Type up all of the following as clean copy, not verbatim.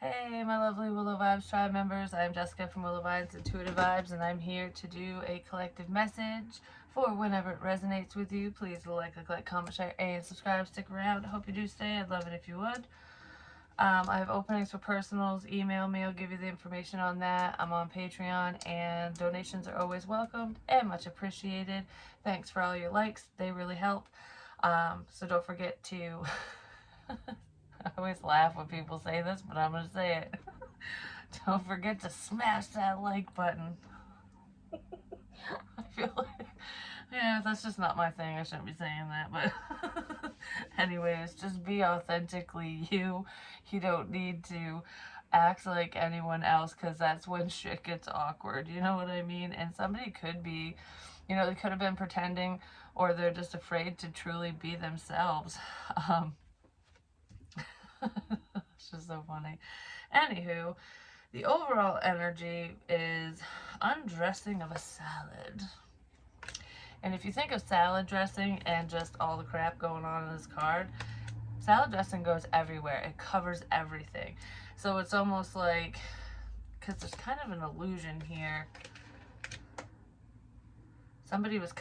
Hey, my lovely Willow Vibes tribe members. I'm Jessica from Willow Vibes Intuitive Vibes, and I'm here to do a collective message for whenever it resonates with you. Please like, comment, share, and subscribe. Stick around. I hope you do stay. I'd love it if you would. I have openings for personals. Email me. I'll give you the information on that. I'm on Patreon, and donations are always welcomed and much appreciated. Thanks for all your likes. They really help. So don't forget to... I always laugh when people say this, but I'm going to say it. Don't forget to smash that like button. I feel like, yeah, that's just not my thing. I shouldn't be saying that, but anyways, just be authentically you. You don't need to act like anyone else, because that's when shit gets awkward. You know what I mean? And somebody could be, they could have been pretending, or they're just afraid to truly be themselves. It's just so funny. Anywho, the overall energy is undressing of a salad. And if you think of salad dressing and just all the crap going on in this card, salad dressing goes everywhere. It covers everything. So it's almost like, because there's kind of an illusion here, somebody is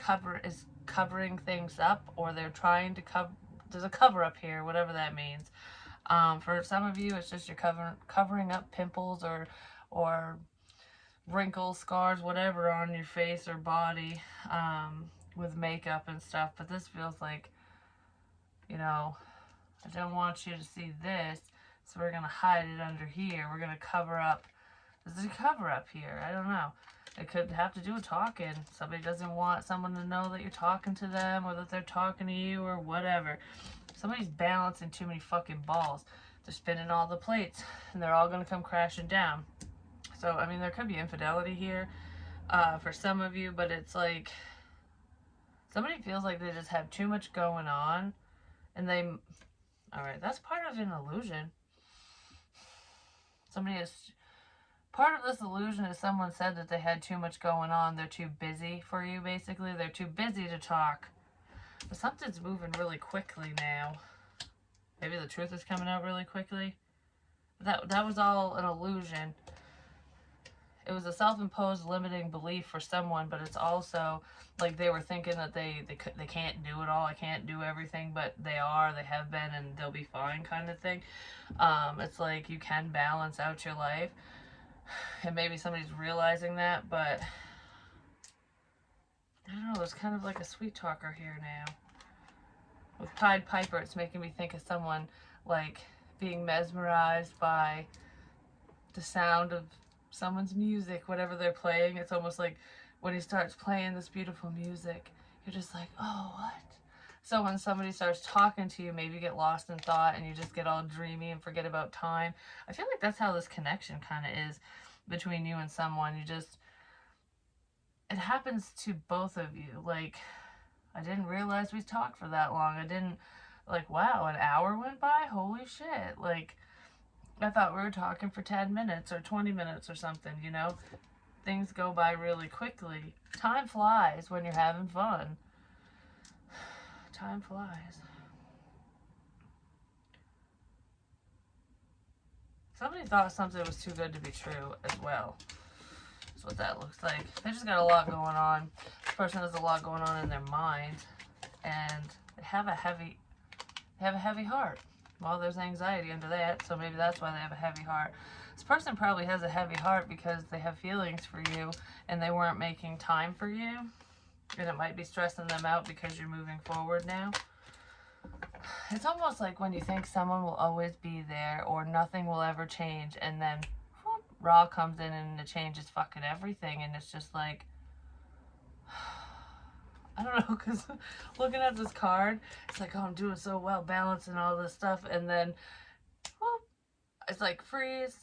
covering things up, or they're trying to cover. There's a cover up here, whatever that means. For some of you, it's just you're covering up pimples or wrinkles, scars, whatever on your face or body with makeup and stuff. But this feels like, I don't want you to see this, so we're going to hide it under here. We're going to cover up. There's a cover up here. I don't know. It could have to do with talking. Somebody doesn't want someone to know that you're talking to them, or that they're talking to you, or whatever. Somebody's balancing too many fucking balls. They're spinning all the plates, and they're all going to come crashing down. So, I mean, there could be infidelity here for some of you, but it's like somebody feels like they just have too much going on, and alright, that's part of an illusion. Part of this illusion is someone said that they had too much going on. They're too busy for you, basically. They're too busy to talk. But something's moving really quickly now. Maybe the truth is coming out really quickly. That was all an illusion. It was a self-imposed limiting belief for someone, but it's also like they were thinking that they can't do it all. I can't do everything, but they have been, and they'll be fine, kind of thing. It's like you can balance out your life, and maybe somebody's realizing that, but I don't know, there's kind of like a sweet talker here now. With Pied Piper, it's making me think of someone like being mesmerized by the sound of someone's music, whatever they're playing. It's almost like when he starts playing this beautiful music, you're just like, oh, what? So when somebody starts talking to you, maybe you get lost in thought and you just get all dreamy and forget about time. I feel like that's how this connection kind of is between you and someone. It happens to both of you. Like, I didn't realize we talked for that long. Wow, an hour went by? Holy shit. Like, I thought we were talking for 10 minutes or 20 minutes or something, Things go by really quickly. Time flies when you're having fun. Time flies. Somebody thought something was too good to be true as well. That's what that looks like. They just got a lot going on. This person has a lot going on in their mind, and they have a heavy heart. Well, there's anxiety under that, so maybe that's why they have a heavy heart. This person probably has a heavy heart because they have feelings for you, and they weren't making time for you, and it might be stressing them out because you're moving forward now. It's almost like when you think someone will always be there, or nothing will ever change, and then whoop, Ra comes in and it changes fucking everything, and it's just like, I don't know, because looking at this card, it's like, oh, I'm doing so well, balancing all this stuff, and then, whoop, it's like freeze,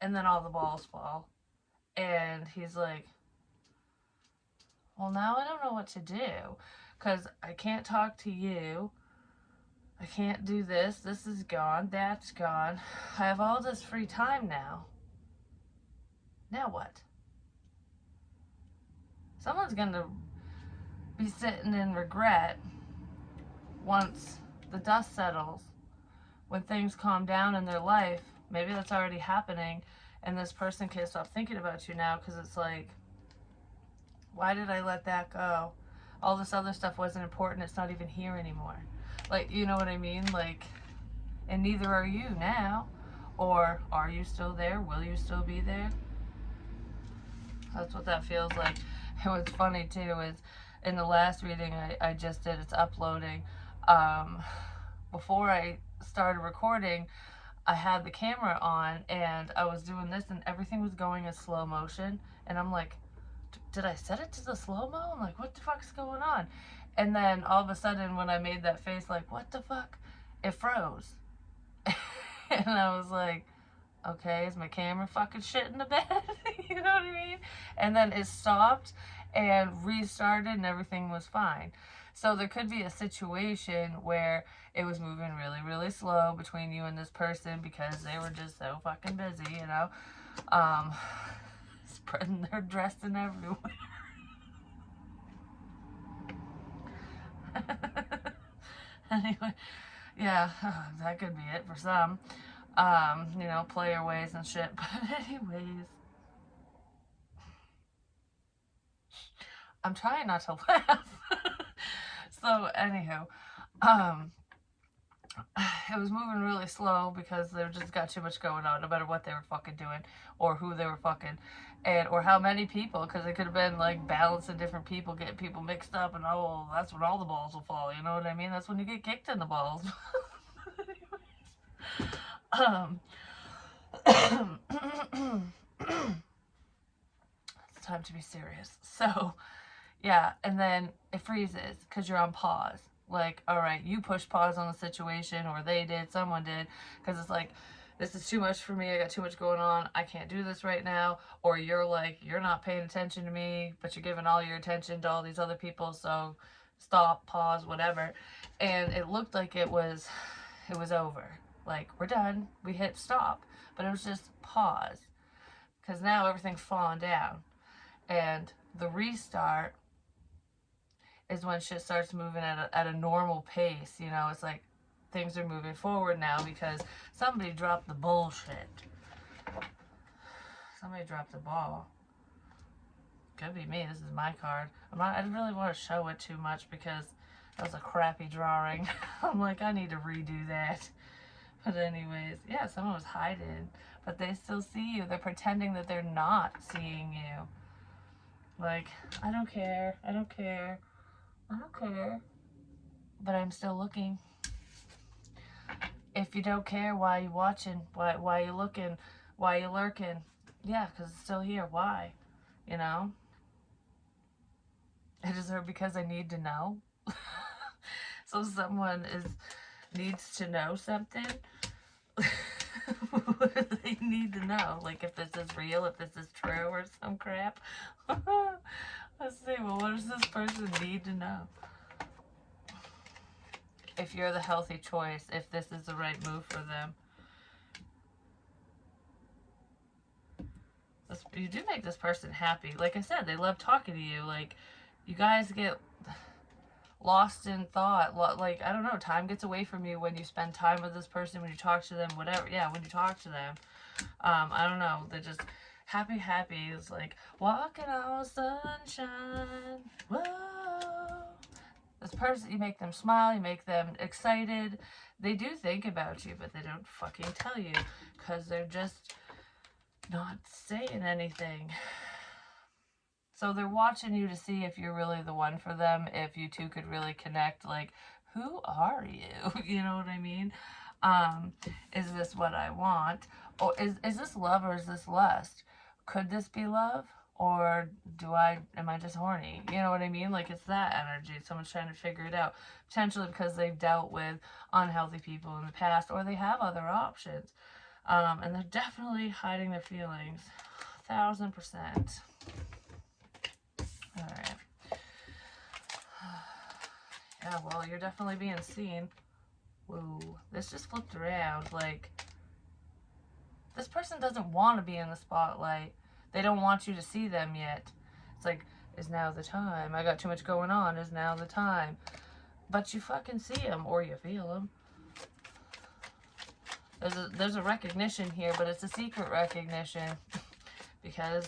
and then all the balls fall. And he's like, well, now I don't know what to do, because I can't talk to you, I can't do this, this is gone, that's gone, I have all this free time now. Now what? Someone's gonna be sitting in regret once the dust settles, when things calm down in their life, Maybe that's already happening, and this person can't stop thinking about you now because it's like, why did I let that go? All this other stuff wasn't important. It's not even here anymore. Like, you know what I mean? Like, and neither are you now. Or are you still there? Will you still be there? That's what that feels like. And what's funny too is in the last reading I just did, it's uploading. Before I started recording, I had the camera on and I was doing this and everything was going in slow motion. And I'm like, did I set it to the slow-mo? I'm like, what the fuck's going on? And then all of a sudden when I made that face like, what the fuck? It froze. And I was like, okay, is my camera fucking shit in the bed? You know what I mean? And then it stopped and restarted and everything was fine. So there could be a situation where it was moving really, really slow between you and this person because they were just so fucking busy, you know? Spreading their dressing everywhere. Anyway, yeah, that could be it for some. You know, player ways and shit. But anyways, I'm trying not to laugh. So, anywho, it was moving really slow because they just got too much going on, no matter what they were fucking doing or who they were fucking, and or how many people, because it could have been like balancing different people, getting people mixed up, and oh, that's when all the balls will fall. You know what I mean? That's when you get kicked in the balls. It's time to be serious. So, yeah, and then it freezes because you're on pause. Like, all right, you push pause on the situation, or they did, someone did, because it's like, this is too much for me, I got too much going on, I can't do this right now. Or you're like, you're not paying attention to me, but you're giving all your attention to all these other people, so stop, pause, whatever. And it looked like it was over. Like, we're done, we hit stop. But it was just pause. Because now everything's falling down. And the restart is when shit starts moving at a normal pace. You know, it's like things are moving forward now because somebody dropped the bullshit. Somebody dropped the ball. Could be me. This is my card. I didn't really want to show it too much because that was a crappy drawing. I'm like, I need to redo that. But anyways, yeah, someone was hiding, but they still see you. They're pretending that they're not seeing you. Like, I don't care. I don't care. I don't care. But I'm still looking. If you don't care, why are you watching? Why are you looking? Why are you lurking? Yeah, because it's still here. Why? You know? Is it because I need to know? So someone needs to know something? What do they need to know? Like, if this is real, if this is true, or some crap? Let's see, well, what does this person need to know? If you're the healthy choice, if this is the right move for them. You do make this person happy. Like I said, they love talking to you. Like, you guys get lost in thought. Like, I don't know, time gets away from you when you spend time with this person, when you talk to them, whatever. Yeah, when you talk to them. I don't know, they're just happy. It's like walking on sunshine. Whoa. This person, you make them smile, you make them excited. They do think about you, but they don't fucking tell you because they're just not saying anything. So they're watching you to see if you're really the one for them, if you two could really connect. Like, who are you? You know what I mean? Is this what I want? Or is this love or is this lust? Could this be love? Or am I just horny? You know what I mean? Like, it's that energy. Someone's trying to figure it out. Potentially because they've dealt with unhealthy people in the past, or they have other options. And they're definitely hiding their feelings. 1000%. Alright. Yeah, well, you're definitely being seen. Whoa. This just flipped around. Like, this person doesn't want to be in the spotlight. They don't want you to see them yet. It's like, is now the time? I got too much going on. Is now the time? But you fucking see them, or you feel them. There's a recognition here, but it's a secret recognition because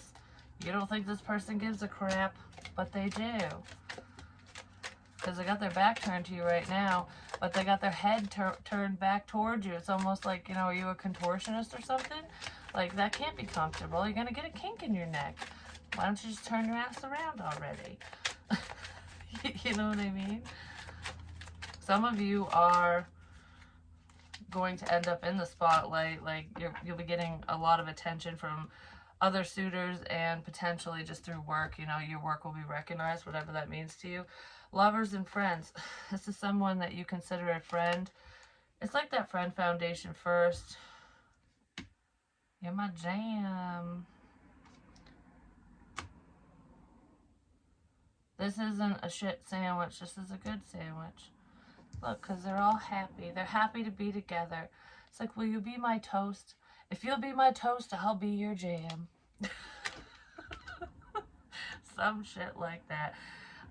you don't think this person gives a crap, but they do. Because they got their back turned to you right now, but they got their head turned back towards you. It's almost like, you know, are you a contortionist or something? Like, that can't be comfortable. You're going to get a kink in your neck. Why don't you just turn your ass around already? You know what I mean? Some of you are going to end up in the spotlight. Like, you'll be getting a lot of attention from other suitors and potentially just through work. You know, your work will be recognized, whatever that means to you. Lovers and friends. This is someone that you consider a friend. It's like that friend foundation first. You're my jam. This isn't a shit sandwich. This is a good sandwich. Look, because they're all happy. They're happy to be together. It's like, will you be my toast? If you'll be my toast, I'll be your jam. Some shit like that.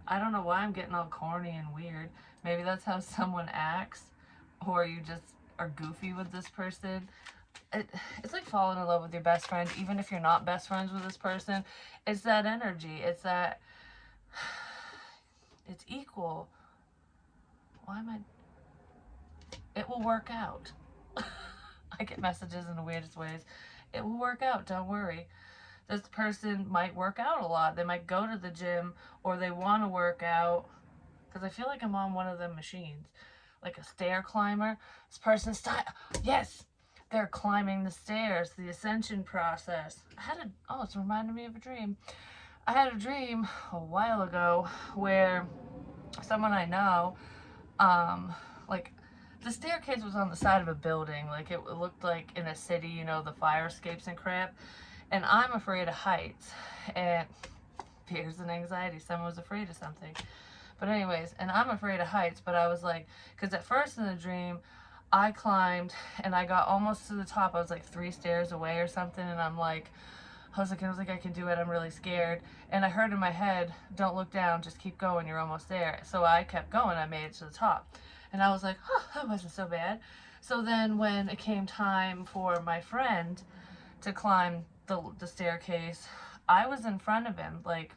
I don't know why I'm getting all corny and weird. Maybe that's how someone acts. Or you just are goofy with this person. It's like falling in love with your best friend, even if you're not best friends with this person. It's that energy. It's that... It's equal. Why am I... It will work out. I get messages in the weirdest ways. It will work out, don't worry. This person might work out a lot. They might go to the gym, or they want to work out. Because I feel like I'm on one of them machines. Like a stair climber. This person's... Yes! They're climbing the stairs, the ascension process. Oh, it's reminding me of a dream. I had a dream a while ago where someone I know, like, the staircase was on the side of a building. Like, it looked like in a city, you know, the fire escapes and crap. And I'm afraid of heights. And fears and anxiety. Someone was afraid of something. But anyways, and I'm afraid of heights, but I was like, because at first in the dream, I climbed and I got almost to the top. I was like 3 stairs away or something, and I'm like, I was like, I can do it. I'm really scared. And I heard in my head, don't look down, just keep going. You're almost there. So I kept going. I made it to the top. And I was like, oh, that wasn't so bad. So then when it came time for my friend to climb the staircase, I was in front of him, like,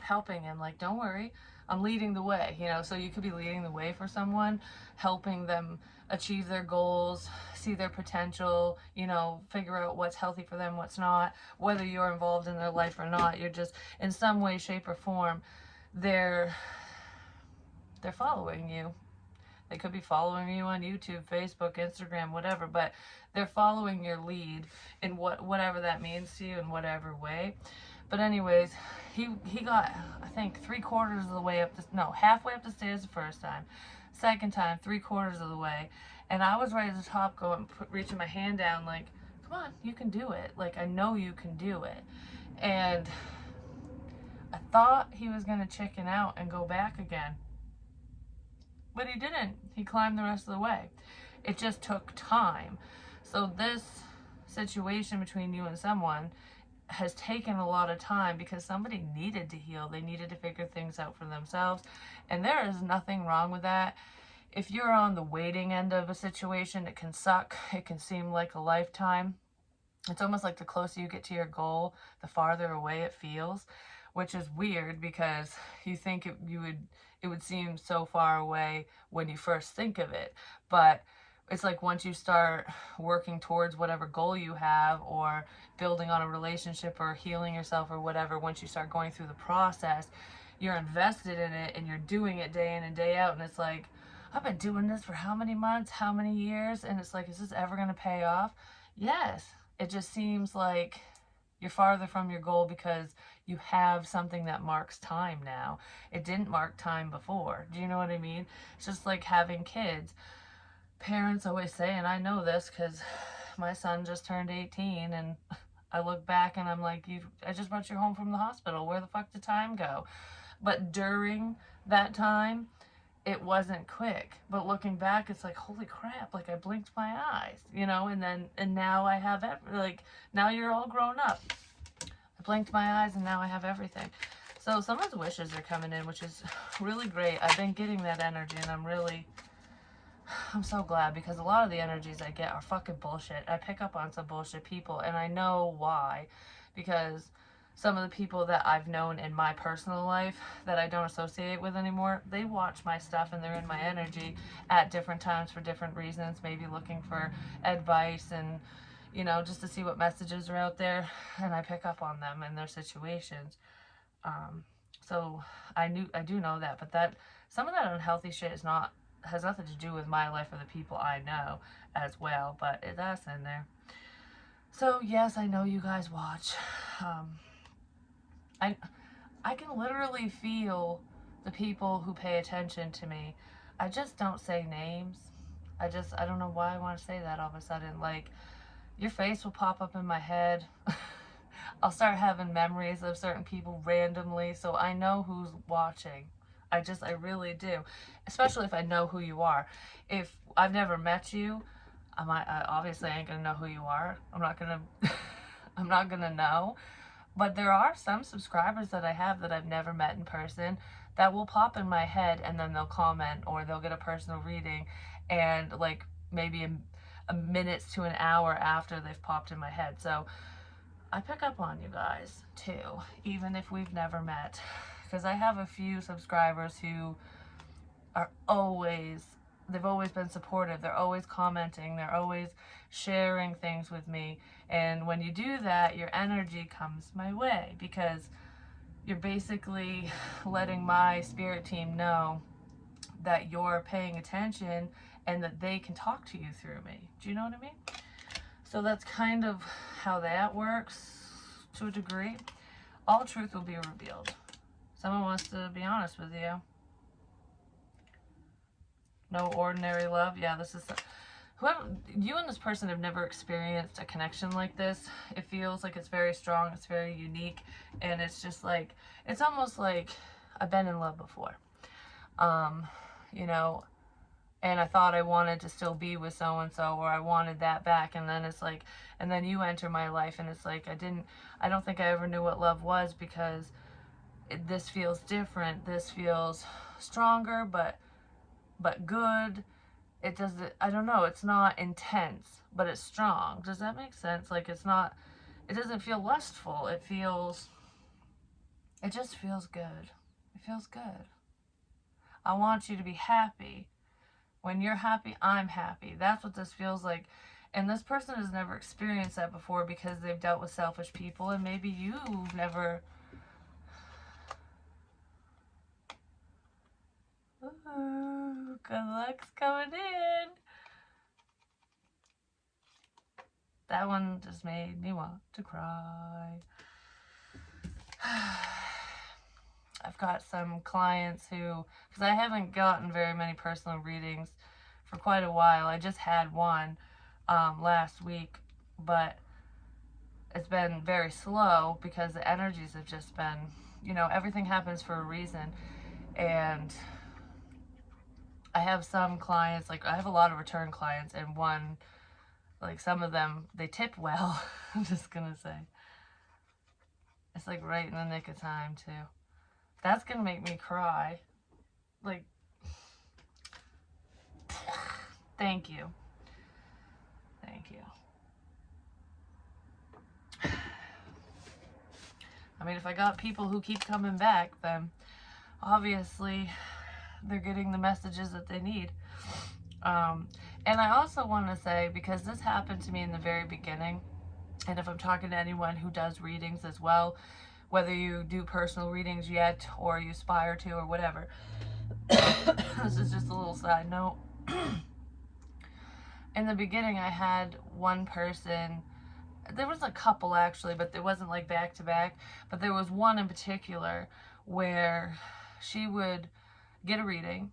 helping him, like, don't worry, I'm leading the way, you know. So you could be leading the way for someone, helping them achieve their goals, see their potential, you know, figure out what's healthy for them, what's not, whether you're involved in their life or not. You're just, in some way, shape, or form, they're following you. They could be following you on YouTube, Facebook, Instagram, whatever, but they're following your lead in whatever that means to you, in whatever way. But anyways, he got, I think, 3/4 of the way up halfway up the stairs the first time. Second time, 3/4 of the way. And I was right at the top going, reaching my hand down like, come on, you can do it. Like, I know you can do it. And I thought he was going to chicken out and go back again. But he didn't. He climbed the rest of the way. It just took time. So this situation between you and someone has taken a lot of time because somebody needed to heal. They needed to figure things out for themselves. And there is nothing wrong with that. If you're on the waiting end of a situation, it can suck. It can seem like a lifetime. It's almost like the closer you get to your goal, the farther away it feels, which is weird because you think it would seem so far away when you first think of it. But it's like once you start working towards whatever goal you have, or building on a relationship, or healing yourself, or whatever, once you start going through the process, you're invested in it and you're doing it day in and day out. And it's like, I've been doing this for how many months, how many years? And it's like, is this ever going to pay off? Yes. It just seems like you're farther from your goal because you have something that marks time now. It didn't mark time before. Do you know what I mean? It's just like having kids. Parents always say, and I know this because my son just turned 18, and I look back and I'm like, I just brought you home from the hospital. Where the fuck did time go? But during that time, it wasn't quick. But looking back, it's like, holy crap, like I blinked my eyes, you know, and now I have, now you're all grown up. I blinked my eyes and now I have everything. So someone's wishes are coming in, which is really great. I've been getting that energy, and I'm really, I'm so glad, because a lot of the energies I get are fucking bullshit. I pick up on some bullshit people, and I know why. Because some of the people that I've known in my personal life that I don't associate with anymore, they watch my stuff and they're in my energy at different times for different reasons, maybe looking for advice and, you know, just to see what messages are out there, and I pick up on them and their situations. Um, so I do know that, but that some of that unhealthy shit is not has nothing to do with my life or the people I know as well, but that's in there. So yes, I know you guys watch. Um, I I can literally feel the people who pay attention to me. I just don't say names. I don't know why I want to say that all of a sudden. Like, your face will pop up in my head. I'll start having memories of certain people randomly, so I know who's watching. I really do. Especially if I know who you are. If I've never met you, I obviously ain't gonna know who you are. I'm not gonna, I'm not gonna know. But there are some subscribers that I have that I've never met in person that will pop in my head, and then they'll comment or they'll get a personal reading, and like maybe a minute to an hour after they've popped in my head. So I pick up on you guys too, even if we've never met, because I have a few subscribers who are always, they've always been supportive. They're always commenting. They're always sharing things with me. And when you do that, your energy comes my way, because you're basically letting my spirit team know that you're paying attention and that they can talk to you through me. Do you know what I mean? So that's kind of how that works to a degree. All truth will be revealed. Someone wants to be honest with you. No ordinary love. Yeah, this is whoever you and this person have never experienced a connection like this. It feels like it's very strong, it's very unique, and it's just like, it's almost like I've been in love before. You know, and I thought I wanted to still be with so and so, or I wanted that back, and then it's like, and then you enter my life, and it's like I don't think I ever knew what love was, because this feels different. This feels stronger, but good. It doesn't, I don't know, it's not intense, but it's strong. Does that make sense? Like, it's not, it doesn't feel lustful. It just feels good. It feels good. I want you to be happy. When you're happy, I'm happy. That's what this feels like. And this person has never experienced that before, because they've dealt with selfish people, and maybe you've never. Ooh, good luck's coming in. That one just made me want to cry. I've got some clients who, because I haven't gotten very many personal readings for quite a while. I just had one last week, but it's been very slow because the energies have just been, you know, everything happens for a reason. And I have some clients, like I have a lot of return clients, and one, like some of them, they tip well. I'm just gonna say. It's like right in the nick of time too. That's gonna make me cry. Like, thank you. Thank you. I mean, if I got people who keep coming back, then obviously they're getting the messages that they need. And I also want to say, because this happened to me in the very beginning, and if I'm talking to anyone who does readings as well, whether you do personal readings yet, or you aspire to, or whatever, this is just a little side note. In the beginning, I had one person, there was a couple actually, but it wasn't like back to back, but there was one in particular where she would get a reading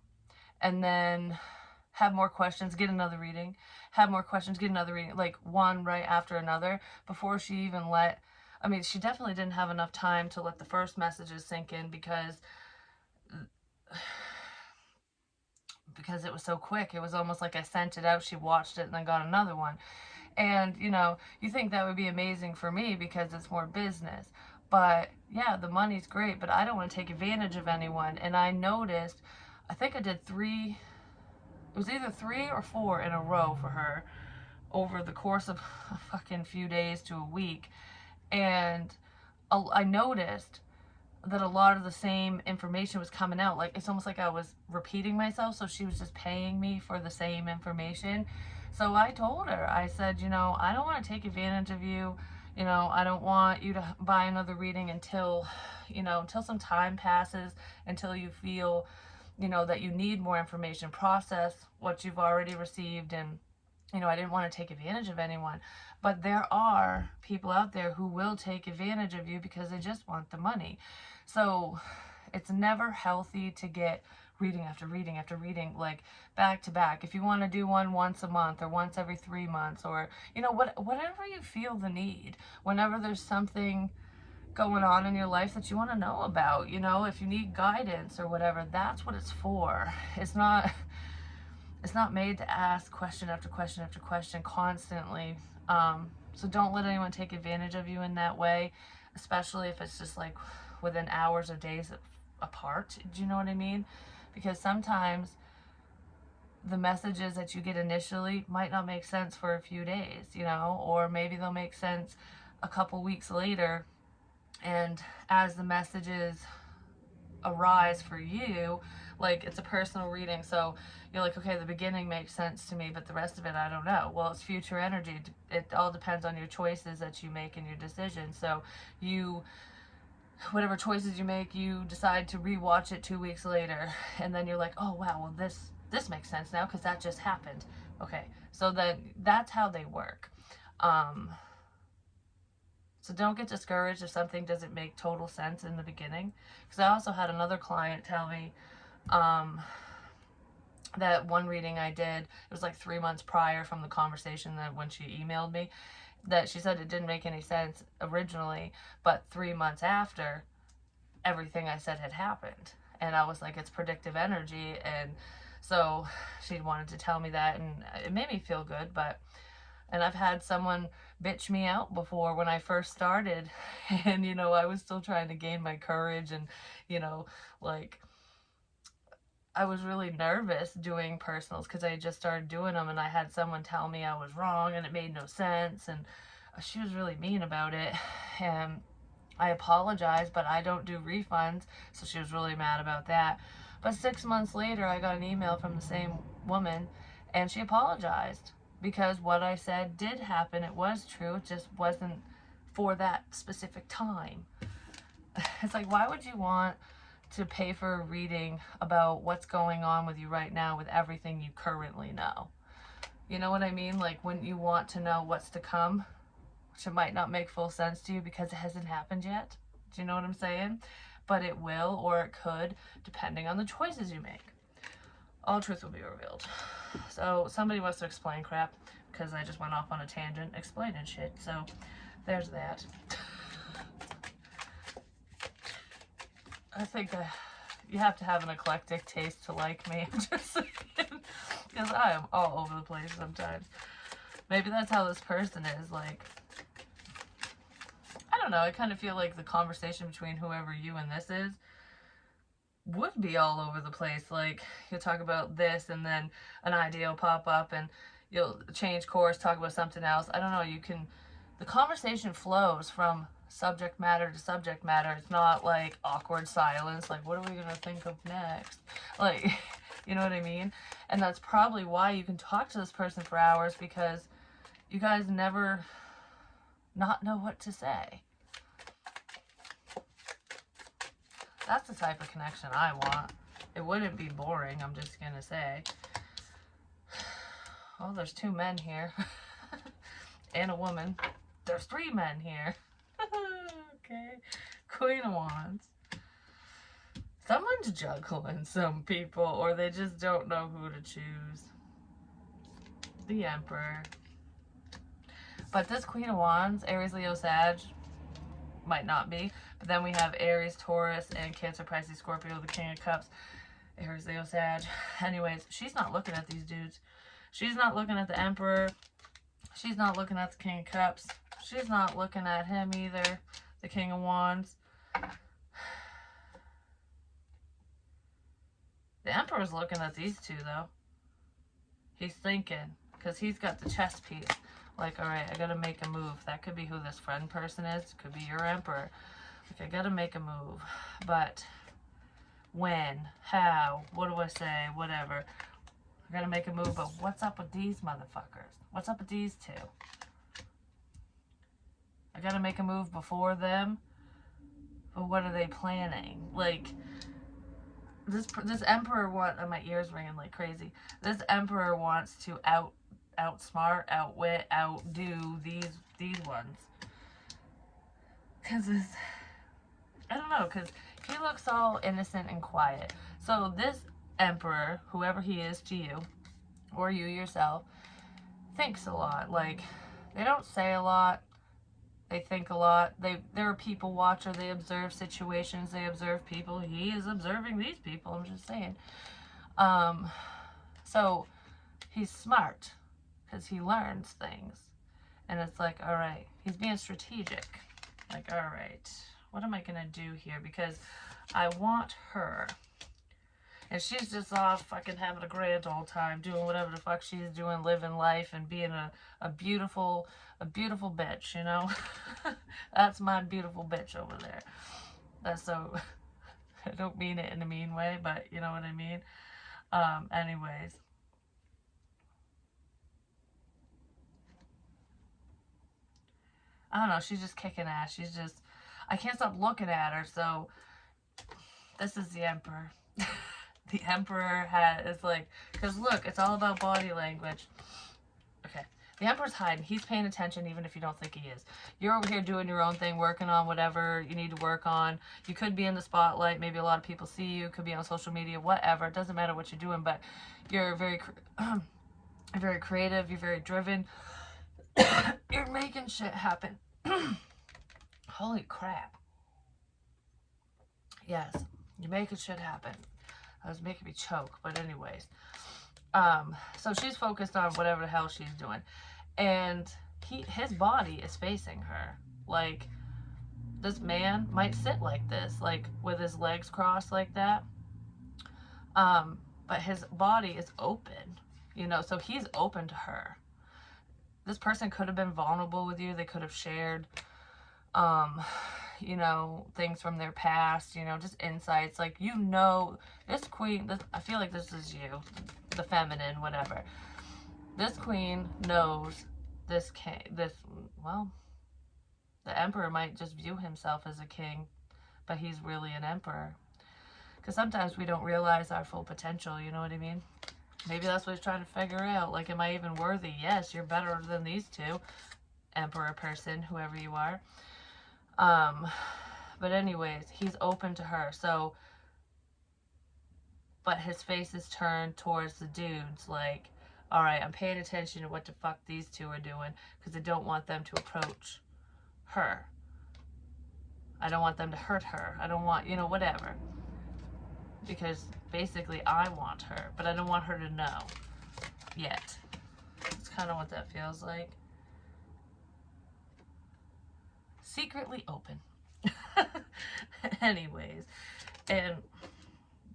and then have more questions, get another reading, have more questions, get another reading, like one right after another, before she even she definitely didn't have enough time to let the first messages sink in, because it was so quick. It was almost like I sent it out, she watched it, and then got another one. And, you know, you think that would be amazing for me because it's more business. But, yeah, the money's great, but I don't want to take advantage of anyone. And I noticed, I think I did 3, was either 3 or 4 in a row for her over the course of a fucking few days to a week. And I noticed that a lot of the same information was coming out. Like, it's almost like I was repeating myself, so she was just paying me for the same information. So I told her, I said, you know, I don't want to take advantage of you. You know, I don't want you to buy another reading until, you know, until some time passes, until you feel, you know, that you need more information, process what you've already received. And, you know, I didn't want to take advantage of anyone. But there are people out there who will take advantage of you because they just want the money. So it's never healthy to get reading after reading after reading, like back to back. If you want to do one once a month or once every 3 months, or, you know, whatever you feel the need, whenever there's something going on in your life that you want to know about, you know, if you need guidance or whatever, that's what it's for. It's not made to ask question after question after question constantly. So don't let anyone take advantage of you in that way, especially if it's just like within hours or days apart. Do you know what I mean? Because sometimes the messages that you get initially might not make sense for a few days, you know, or maybe they'll make sense a couple weeks later. And as the messages arise for you, like, it's a personal reading, so you're like, okay, the beginning makes sense to me, but the rest of it, I don't know. Well, it's future energy. It all depends on your choices that you make and your decisions. So whatever choices you make, you decide to rewatch it 2 weeks later, and then you're like, oh wow, well this makes sense now because that just happened. Okay, so then that's how they work. So don't get discouraged if something doesn't make total sense in the beginning. Because I also had another client tell me that one reading I did, it was like 3 months prior from the conversation that when she emailed me, that she said it didn't make any sense originally, but 3 months after, everything I said had happened. And I was like, it's predictive energy. And so she wanted to tell me that, and it made me feel good. And I've had someone bitch me out before when I first started, and, you know, I was still trying to gain my courage, and, you know, like, I was really nervous doing personals because I had just started doing them, and I had someone tell me I was wrong and it made no sense, and she was really mean about it. And I apologized, but I don't do refunds, so she was really mad about that. But 6 months later, I got an email from the same woman, and she apologized because what I said did happen. It was true. It just wasn't for that specific time. It's like, why would you want to pay for a reading about what's going on with you right now with everything you currently know? You know what I mean? Like, wouldn't you want to know what's to come, which it might not make full sense to you because it hasn't happened yet? Do you know what I'm saying? But it will, or it could, depending on the choices you make. All truth will be revealed. So somebody wants to explain crap because I just went off on a tangent explaining shit. So there's that. I think you have to have an eclectic taste to like me. I'm just saying, because I am all over the place sometimes. Maybe that's how this person is. Like, I don't know. I kind of feel like the conversation between whoever you and this is would be all over the place. Like, you'll talk about this, and then an idea will pop up, and you'll change course, talk about something else. I don't know. The conversation flows from subject matter to subject matter. It's not like awkward silence, like, what are we gonna think of next? Like, you know what I mean? And that's probably why you can talk to this person for hours, because you guys never not know what to say. That's the type of connection I want. It wouldn't be boring, I'm just gonna say. Oh, there's 2 men here. And a woman. There's 3 men here. Okay. Queen of Wands. Someone's juggling some people, or they just don't know who to choose. The Emperor. But this Queen of Wands, Aries, Leo, Sag, might not be. But then we have Aries, Taurus, and Cancer, Pisces, Scorpio, the King of Cups. Aries, Leo, Sag. Anyways, she's not looking at these dudes. She's not looking at the Emperor. She's not looking at the King of Cups. She's not looking at him either. The King of Wands. The Emperor's looking at these 2, though. He's thinking, because he's got the chess piece. Like, all right, I gotta make a move. That could be who this friend person is. Could be your emperor. Like, I gotta make a move. But when? How? What do I say? Whatever. I gotta make a move, but what's up with these motherfuckers? What's up with these two? I gotta make a move before them, but what are they planning? Like, this emperor my ears ringing like crazy. This emperor wants to outsmart, outwit, outdo these ones. Cause I don't know, cause he looks all innocent and quiet. So this emperor, whoever he is to you, or you yourself, thinks a lot. Like, they don't say a lot. They think a lot. They're a people watcher. They observe situations. They observe people. He is observing these people. I'm just saying. So he's smart because he learns things. And it's like, all right, he's being strategic. Like, all right, what am I going to do here? Because I want her. And she's just off fucking having a grand old time, doing whatever the fuck she's doing, living life and being a beautiful bitch, you know? That's my beautiful bitch over there. That's so, I don't mean it in a mean way, but you know what I mean? Anyways. I don't know, she's just kicking ass. She's just, I can't stop looking at her, so this is the emperor. The emperor is like, because look, it's all about body language. Okay. The emperor's hiding. He's paying attention even if you don't think he is. You're over here doing your own thing, working on whatever you need to work on. You could be in the spotlight. Maybe a lot of people see you. Could be on social media, whatever. It doesn't matter what you're doing, but you're very creative. You're very driven. You're making shit happen. Holy crap. Yes. You're making shit happen. That was making me choke, but anyways. So she's focused on whatever the hell she's doing. And his body is facing her. Like, this man might sit like this, like with his legs crossed like that. But his body is open, you know, so he's open to her. This person could have been vulnerable with you. They could have shared, you know, things from their past, you know, just insights. Like, you know, this queen, I feel like this is you, the feminine, whatever. This queen knows this king, well, the emperor might just view himself as a king, but he's really an emperor. Because sometimes we don't realize our full potential, you know what I mean? Maybe that's what he's trying to figure out. Like, am I even worthy? Yes, you're better than these two. Emperor person, whoever you are. But anyways, he's open to her. So, but his face is turned towards the dudes. Like, all right, I'm paying attention to what the fuck these two are doing because I don't want them to approach her. I don't want them to hurt her. I don't want, you know, whatever. Because basically I want her, but I don't want her to know yet. That's kind of what that feels like. Secretly open. Anyways, and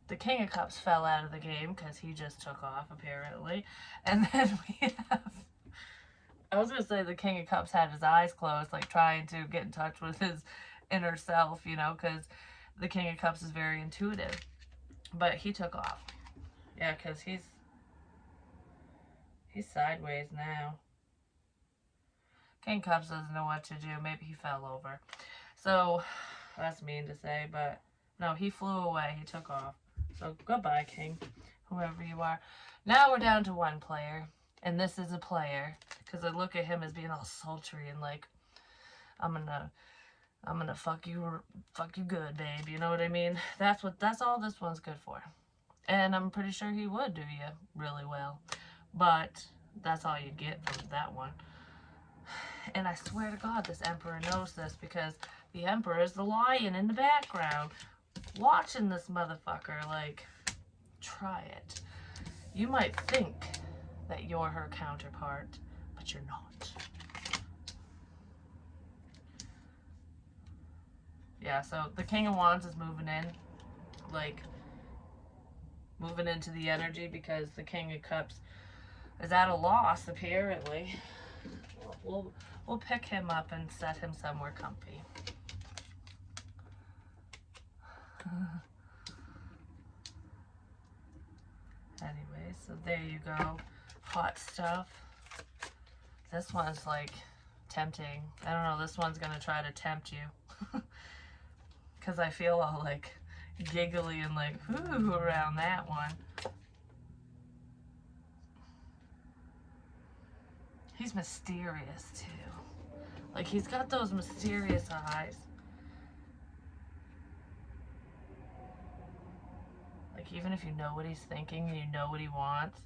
the King of Cups fell out of the game because he just took off, apparently. And then we have, I was going to say the King of Cups had his eyes closed, like trying to get in touch with his inner self, you know, because the King of Cups is very intuitive. But he took off. Yeah, because he's sideways now. King of Cups doesn't know what to do. Maybe he fell over. So, that's mean to say, but no, he flew away. He took off. So, goodbye, King, whoever you are. Now we're down to one player, and this is a player, because I look at him as being all sultry and like, I'm gonna fuck you good, babe. You know what I mean? That's all this one's good for. And I'm pretty sure he would do you really well. But that's all you get from that one. And I swear to God, this emperor knows this because the emperor is the lion in the background watching this motherfucker. Like, try it. You might think that you're her counterpart, but you're not. Yeah, so the King of Wands is moving in, like, moving into the energy because the King of Cups is at a loss, apparently. We'll pick him up and set him somewhere comfy. Anyway, so there you go. Hot stuff. This one's like tempting. I don't know, this one's gonna try to tempt you. Because I feel all like giggly and like, ooh, around that one. He's mysterious too. Like, he's got those mysterious eyes. Like, even if you know what he's thinking and you know what he wants,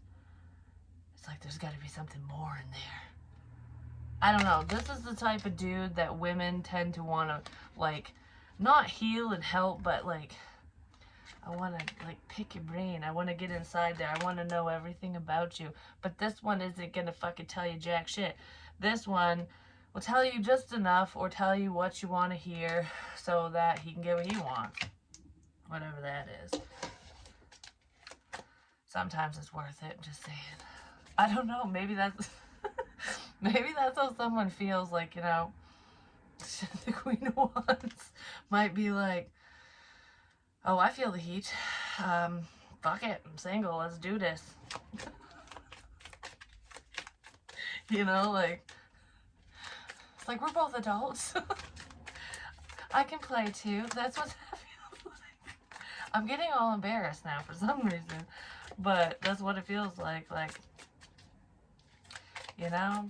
it's like there's got to be something more in there. I don't know. This is the type of dude that women tend to want to, like, not heal and help, but, like, I want to, like, pick your brain. I want to get inside there. I want to know everything about you. But this one isn't going to fucking tell you jack shit. This one will tell you just enough or tell you what you want to hear so that he can get what he wants. Whatever that is. Sometimes it's worth it, I'm just saying. I don't know, maybe that's maybe that's how someone feels, like, you know, the Queen of Wands might be like, oh, I feel the heat. Fuck it, I'm single, let's do this. You know, like, it's like, we're both adults. I can play too, that's what that feels like. I'm getting all embarrassed now for some reason. But that's what it feels like, you know,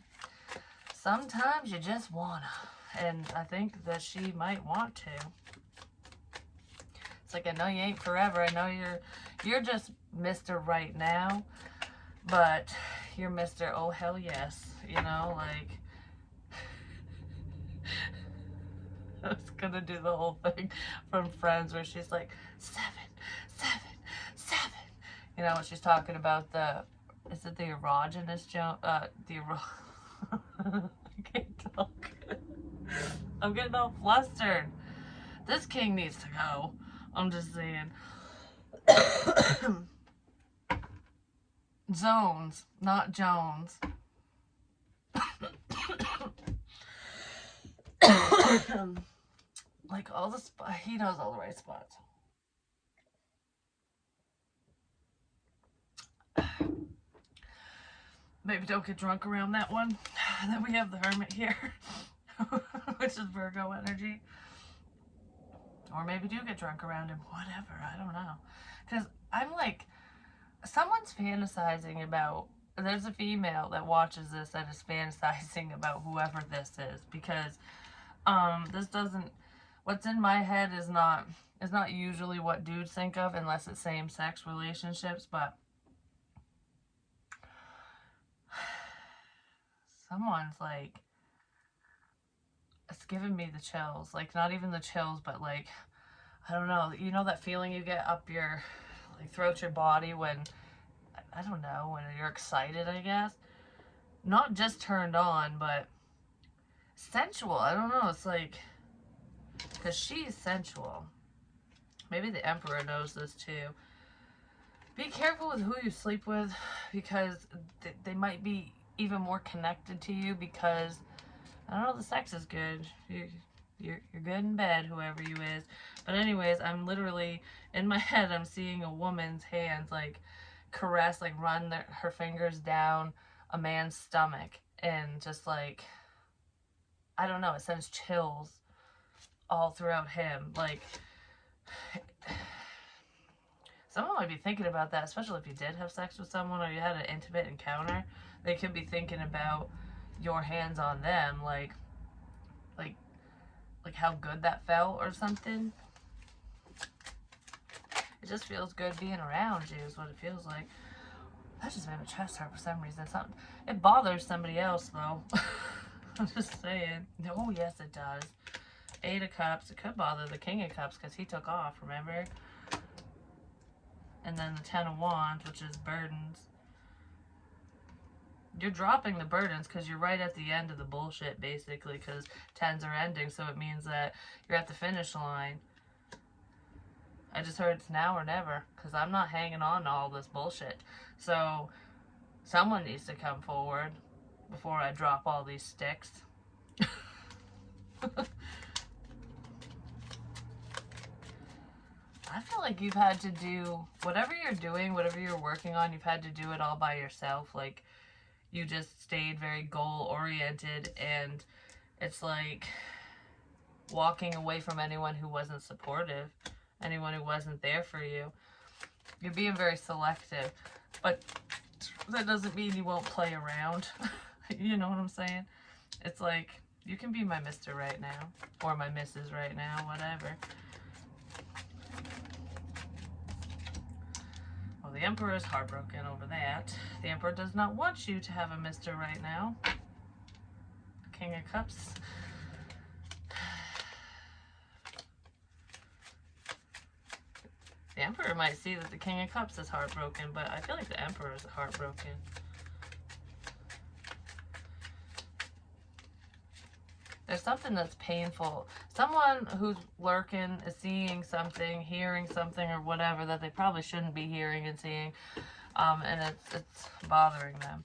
sometimes you just wanna, and I think that she might want to. It's like, I know you ain't forever, I know you're just Mr. right now, but you're Mr. oh hell yes, you know, like, I was gonna do the whole thing from Friends where she's like, 7, 7, 7. You know, when she's talking about is it the erogenous joke? I can't talk. I'm getting all flustered. This king needs to go. I'm just saying. Zones, not Jones. Like, all the spots, he knows all the right spots. Maybe don't get drunk around that one. Then we have the Hermit here, which is Virgo energy. Or maybe do get drunk around him. Whatever, I don't know. Because I'm like, someone's fantasizing about, there's a female that watches this that is fantasizing about whoever this is. Because this doesn't, what's in my head is not usually what dudes think of unless it's same-sex relationships, but someone's like, it's giving me the chills. Like, not even the chills, but like, I don't know. You know that feeling you get up your, like, throughout your body when, I don't know, when you're excited, I guess. Not just turned on, but sensual. I don't know. It's like, because she's sensual. Maybe the Emperor knows this too. Be careful with who you sleep with, because they might be even more connected to you, because I don't know, the sex is good. You're good in bed, whoever you is. But anyways, I'm literally, in my head, I'm seeing a woman's hands, like, caress, like, run her fingers down a man's stomach. And just, like, I don't know, it sends chills all throughout him. Like, someone might be thinking about that, especially if you did have sex with someone or you had an intimate encounter. They could be thinking about your hands on them, like how good that felt or something. It just feels good being around you is what it feels like. That just made my chest hurt for some reason. It bothers somebody else though. I'm just saying. Oh yes it does. 8 of Cups. It could bother the King of Cups because he took off, remember? And then the 10 of Wands, which is burdens. You're dropping the burdens because you're right at the end of the bullshit, basically, because 10s are ending, so it means that you're at the finish line. I just heard it's now or never, because I'm not hanging on to all this bullshit. So, Someone needs to come forward before I drop all these sticks. I feel like you've had to do whatever you're doing, whatever you're working on, you've had to do it all by yourself. Like, you just stayed very goal oriented, and it's like walking away from anyone who wasn't supportive, anyone who wasn't there for you. You're being very selective, but that doesn't mean you won't play around. You know what I'm saying? It's like, you can be my Mr. right now, or my Mrs. right now, whatever. Well, the Emperor is heartbroken over that. The Emperor does not want you to have a Mr. right now. The King of Cups. The Emperor might see that the King of Cups is heartbroken, but I feel like the Emperor is heartbroken. There's something that's painful. Someone who's lurking is seeing something, hearing something, or whatever that they probably shouldn't be hearing and seeing, and it's bothering them.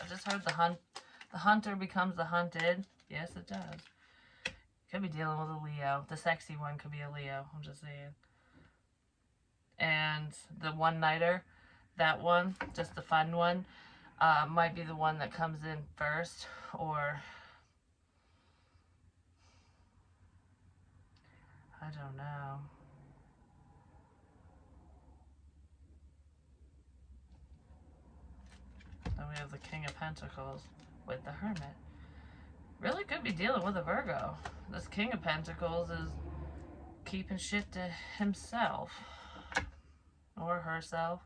I just heard the hunter becomes the hunted. Yes, it does. Could be dealing with a Leo. The sexy one could be a Leo. I'm just saying. And the one-nighter, that one, just the fun one, might be the one that comes in first, or I don't know. Then we have the King of Pentacles with the Hermit. Really could be dealing with a Virgo. This King of Pentacles is keeping shit to himself. Or herself.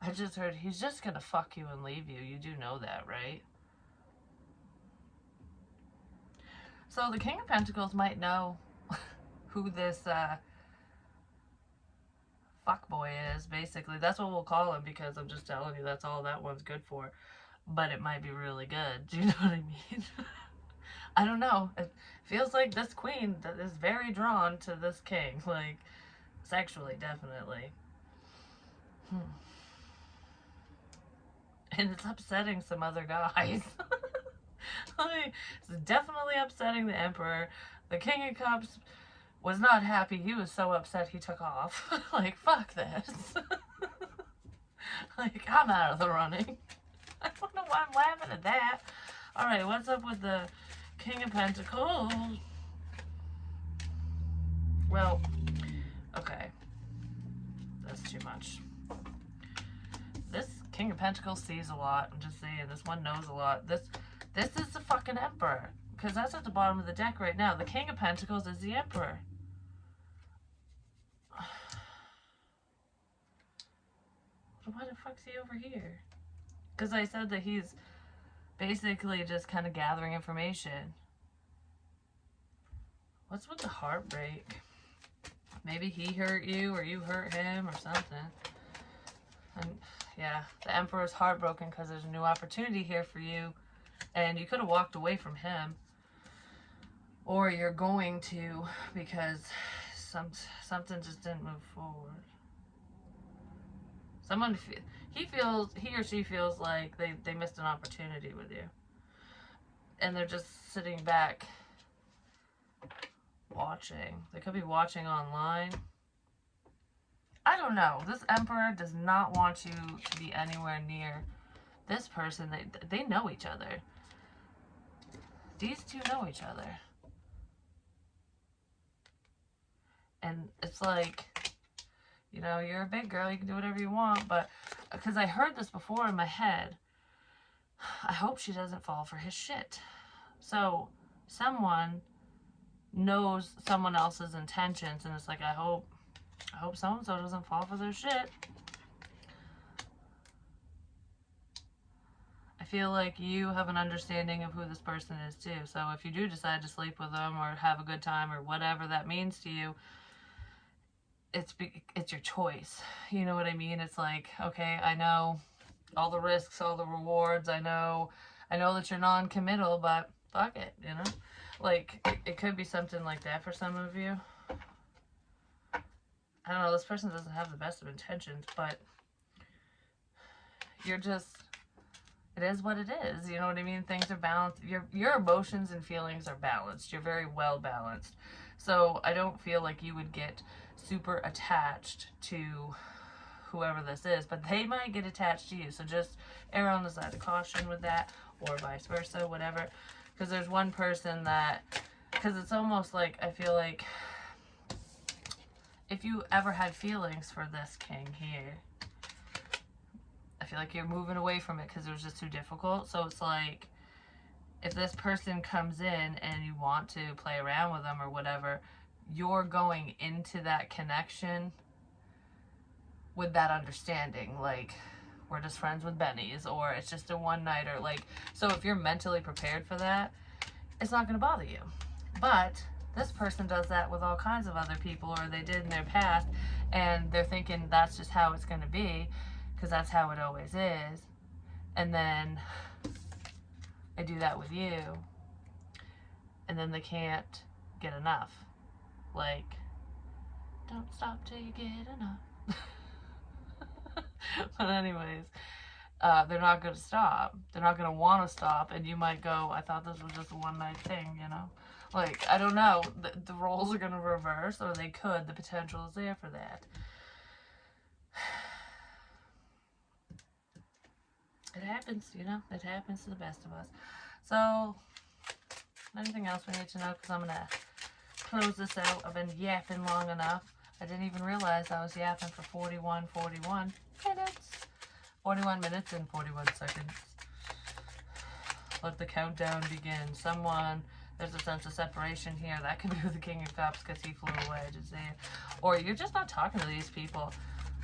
I just heard he's just gonna fuck you and leave you. You do know that, right? So the King of Pentacles might know who this fuckboy is, basically. That's what we'll call him, because I'm just telling you that's all that one's good for. But it might be really good. Do you know what I mean? I don't know. It feels like this queen that is very drawn to this king. Like, sexually, definitely. And it's upsetting some other guys. Like, it's definitely upsetting the Emperor. The King of Cups was not happy. He was so upset he took off. Like, fuck this. Like, I'm out of the running. I don't know why I'm laughing at that. Alright, what's up with the King of Pentacles? Well, okay. That's too much. This King of Pentacles sees a lot. I'm just saying, this one knows a lot. This is the fucking Emperor. Because that's at the bottom of the deck right now. The King of Pentacles is the Emperor. Why the fuck's he over here? Because I said that he's basically just kind of gathering information. What's with the heartbreak? Maybe he hurt you or you hurt him or something. And yeah, the Emperor's heartbroken because there's a new opportunity here for you. And you could have walked away from him. Or you're going to, because something just didn't move forward. Someone, he or she feels like they missed an opportunity with you. And they're just sitting back watching. They could be watching online. I don't know. This Emperor does not want you to be anywhere near this person. They know each other. These two know each other. And it's like, you know, you're a big girl, you can do whatever you want, but because I heard this before in my head, I hope she doesn't fall for his shit. So someone knows someone else's intentions, and it's like, I hope so-and-so doesn't fall for their shit. I feel like you have an understanding of who this person is too. So if you do decide to sleep with them or have a good time or whatever that means to you, it's your choice. You know what I mean? It's like, okay, I know all the risks, all the rewards. I know that you're non-committal, but fuck it, you know? Like, it could be something like that for some of you. I don't know, this person doesn't have the best of intentions, but you're just, it is what it is. You know what I mean? Things are balanced. Your emotions and feelings are balanced. You're very well balanced. So I don't feel like you would get super attached to whoever this is, but they might get attached to you. So just err on the side of caution with that, or vice versa, whatever. Because there's one person that, because it's almost like, I feel like if you ever had feelings for this king here, I feel like you're moving away from it because it was just too difficult. So it's like, if this person comes in and you want to play around with them or whatever, you're going into that connection with that understanding. Like, we're just friends with bennies, or it's just a one-nighter. Like, so if you're mentally prepared for that, it's not going to bother you. But this person does that with all kinds of other people, or they did in their past, and they're thinking that's just how it's going to be because that's how it always is. And then I do that with you, and then they can't get enough. Like, don't stop till you get enough. But anyways, they're not going to stop. They're not going to want to stop, and you might go, I thought this was just a one-night thing, you know? Like, I don't know. The roles are going to reverse, or they could. The potential is there for that. It happens, you know? It happens to the best of us. So, anything else we need to know? Because I'm going to close this out. I've been yapping long enough. I didn't even realize I was yapping for 41 minutes. 41 minutes and 41 seconds. Let the countdown begin. There's a sense of separation here. That could be with the King of Cups because he flew away, just saying. Or you're just not talking to these people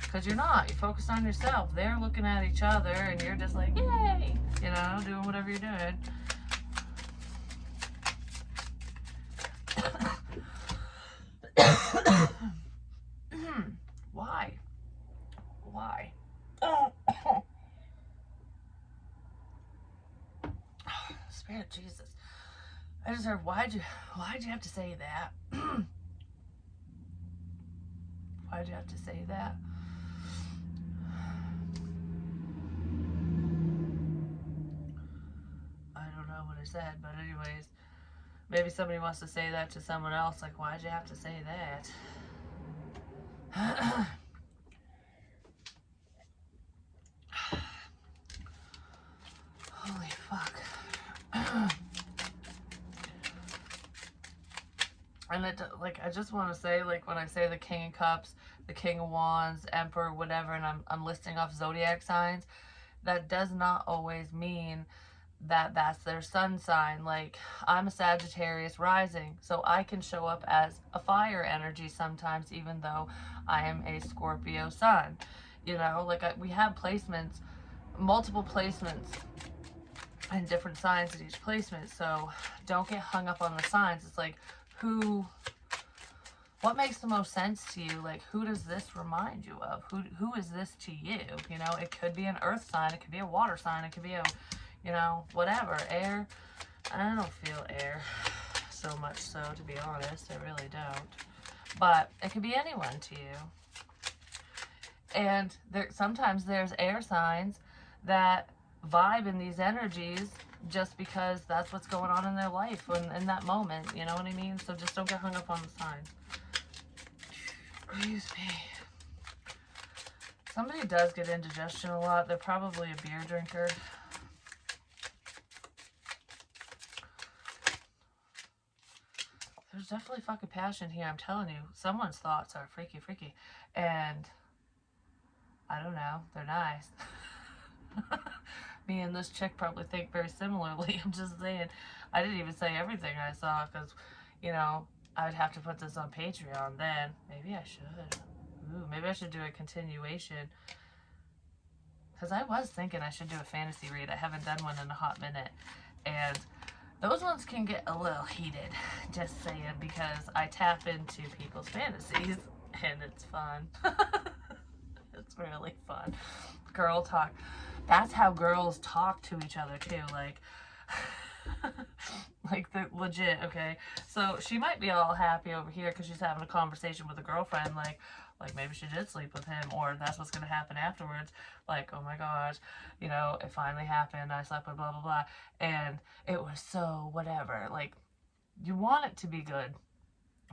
because you're not. You're focused on yourself. They're looking at each other and you're just like, yay, you know, doing whatever you're doing. Why? Spirit Jesus. I just heard, why'd you have to say that? Why'd you have to say that? I don't know what I said, but anyways, maybe somebody wants to say that to someone else, like, why'd you have to say that? Holy fuck. And it, like, I just want to say, like, when I say the King of Cups, the King of Wands, Emperor, whatever, and I'm listing off zodiac signs, that does not always mean that that's their sun sign. Like, I'm a Sagittarius rising, so I can show up as a fire energy sometimes, even though I am a Scorpio sun. You know, like, we have placements, multiple placements, and different signs at each placement. So don't get hung up on the signs. It's like, what makes the most sense to you? Like, who does this remind you of? Who is this to you? You know, it could be an earth sign, it could be a water sign, it could be a, you know, whatever. Air, I don't feel air so much, so to be honest, I really don't. But it could be anyone to you. And sometimes there's air signs that vibe in these energies just because that's what's going on in their life when, in that moment, you know what I mean? So just don't get hung up on the signs. Excuse me. Somebody does get indigestion a lot. They're probably a beer drinker. There's definitely fucking passion here, I'm telling you. Someone's thoughts are freaky, freaky. And I don't know, they're nice. Me and this chick probably think very similarly. I'm just saying. I didn't even say everything I saw because, you know, I would have to put this on Patreon then. Maybe I should. Ooh, maybe I should do a continuation. Because I was thinking I should do a fantasy read. I haven't done one in a hot minute. And those ones can get a little heated. Just saying, because I tap into people's fantasies. And it's fun. It's really fun. Girl talk. That's how girls talk to each other too, like, like the legit, okay? So she might be all happy over here because she's having a conversation with a girlfriend, like, Like, maybe she did sleep with him, or that's what's going to happen afterwards. Like, oh my gosh, you know, it finally happened. I slept with blah, blah, blah. And it was so whatever. Like, you want it to be good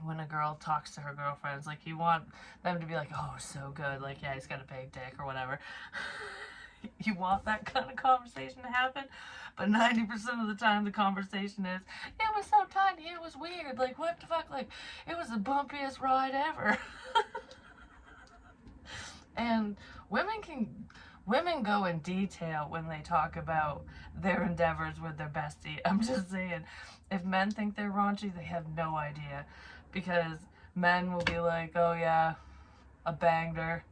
when a girl talks to her girlfriends. Like, you want them to be like, oh, so good. Like, yeah, he's got a big dick or whatever. You want that kind of conversation to happen, but 90% of the time the conversation is, it was so tiny, it was weird, like, what the fuck, like, it was the bumpiest ride ever. And women go in detail when they talk about their endeavors with their bestie. I'm just saying, if men think they're raunchy, they have no idea, because men will be like, oh yeah, I banged her,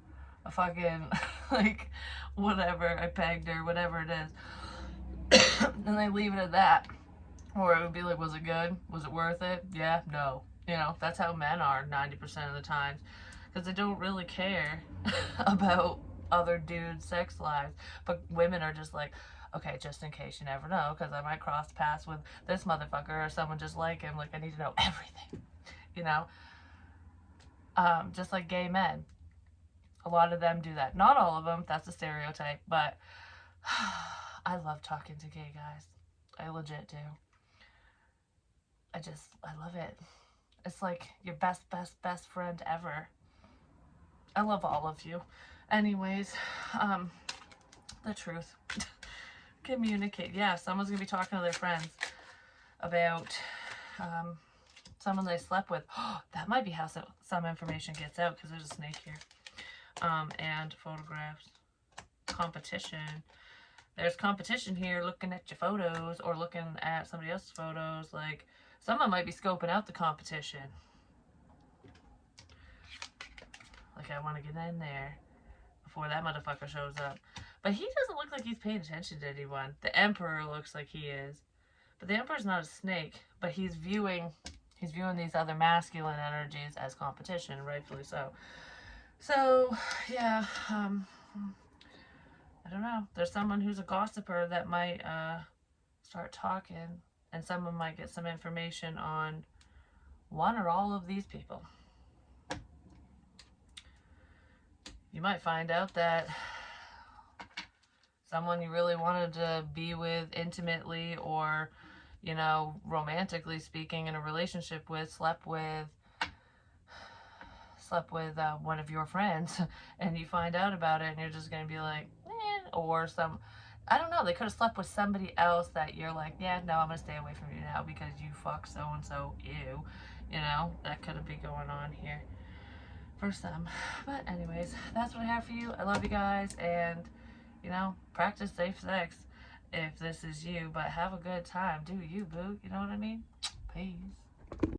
a fucking, like, whatever, I pegged her, whatever it is. And they leave it at that. Or it would be like, was it good? Was it worth it? Yeah, no. You know, that's how men are 90% of the times. Because they don't really care about other dudes' sex lives. But women are just like, okay, just in case, you never know, because I might cross paths with this motherfucker or someone just like him. Like, I need to know everything. You know? Just like gay men. A lot of them do that. Not all of them. That's a stereotype. But I love talking to gay guys. I legit do. I love it. It's like your best friend ever. I love all of you. Anyways, the truth. Communicate. Yeah, someone's going to be talking to their friends about someone they slept with. That might be how some information gets out, because there's a snake here. And photographs. Competition. There's competition here, looking at your photos or looking at somebody else's photos. Like, someone might be scoping out the competition. Like, I want to get in there before that motherfucker shows up. But he doesn't look like he's paying attention to anyone. The Emperor looks like he is. But the Emperor's not a snake, but he's viewing these other masculine energies as competition, rightfully so. So, yeah, I don't know. There's someone who's a gossiper that might start talking, and someone might get some information on one or all of these people. You might find out that someone you really wanted to be with intimately, or, you know, romantically speaking, in a relationship with, slept with one of your friends, and you find out about it, and you're just going to be like, eh, or I don't know, they could have slept with somebody else that you're like, yeah, no, I'm going to stay away from you now because you fuck so-and-so, ew. You know, that could have been going on here for some. But anyways, that's what I have for you. I love you guys, and, you know, practice safe sex if this is you, but have a good time. Do you, boo? You know what I mean? Peace.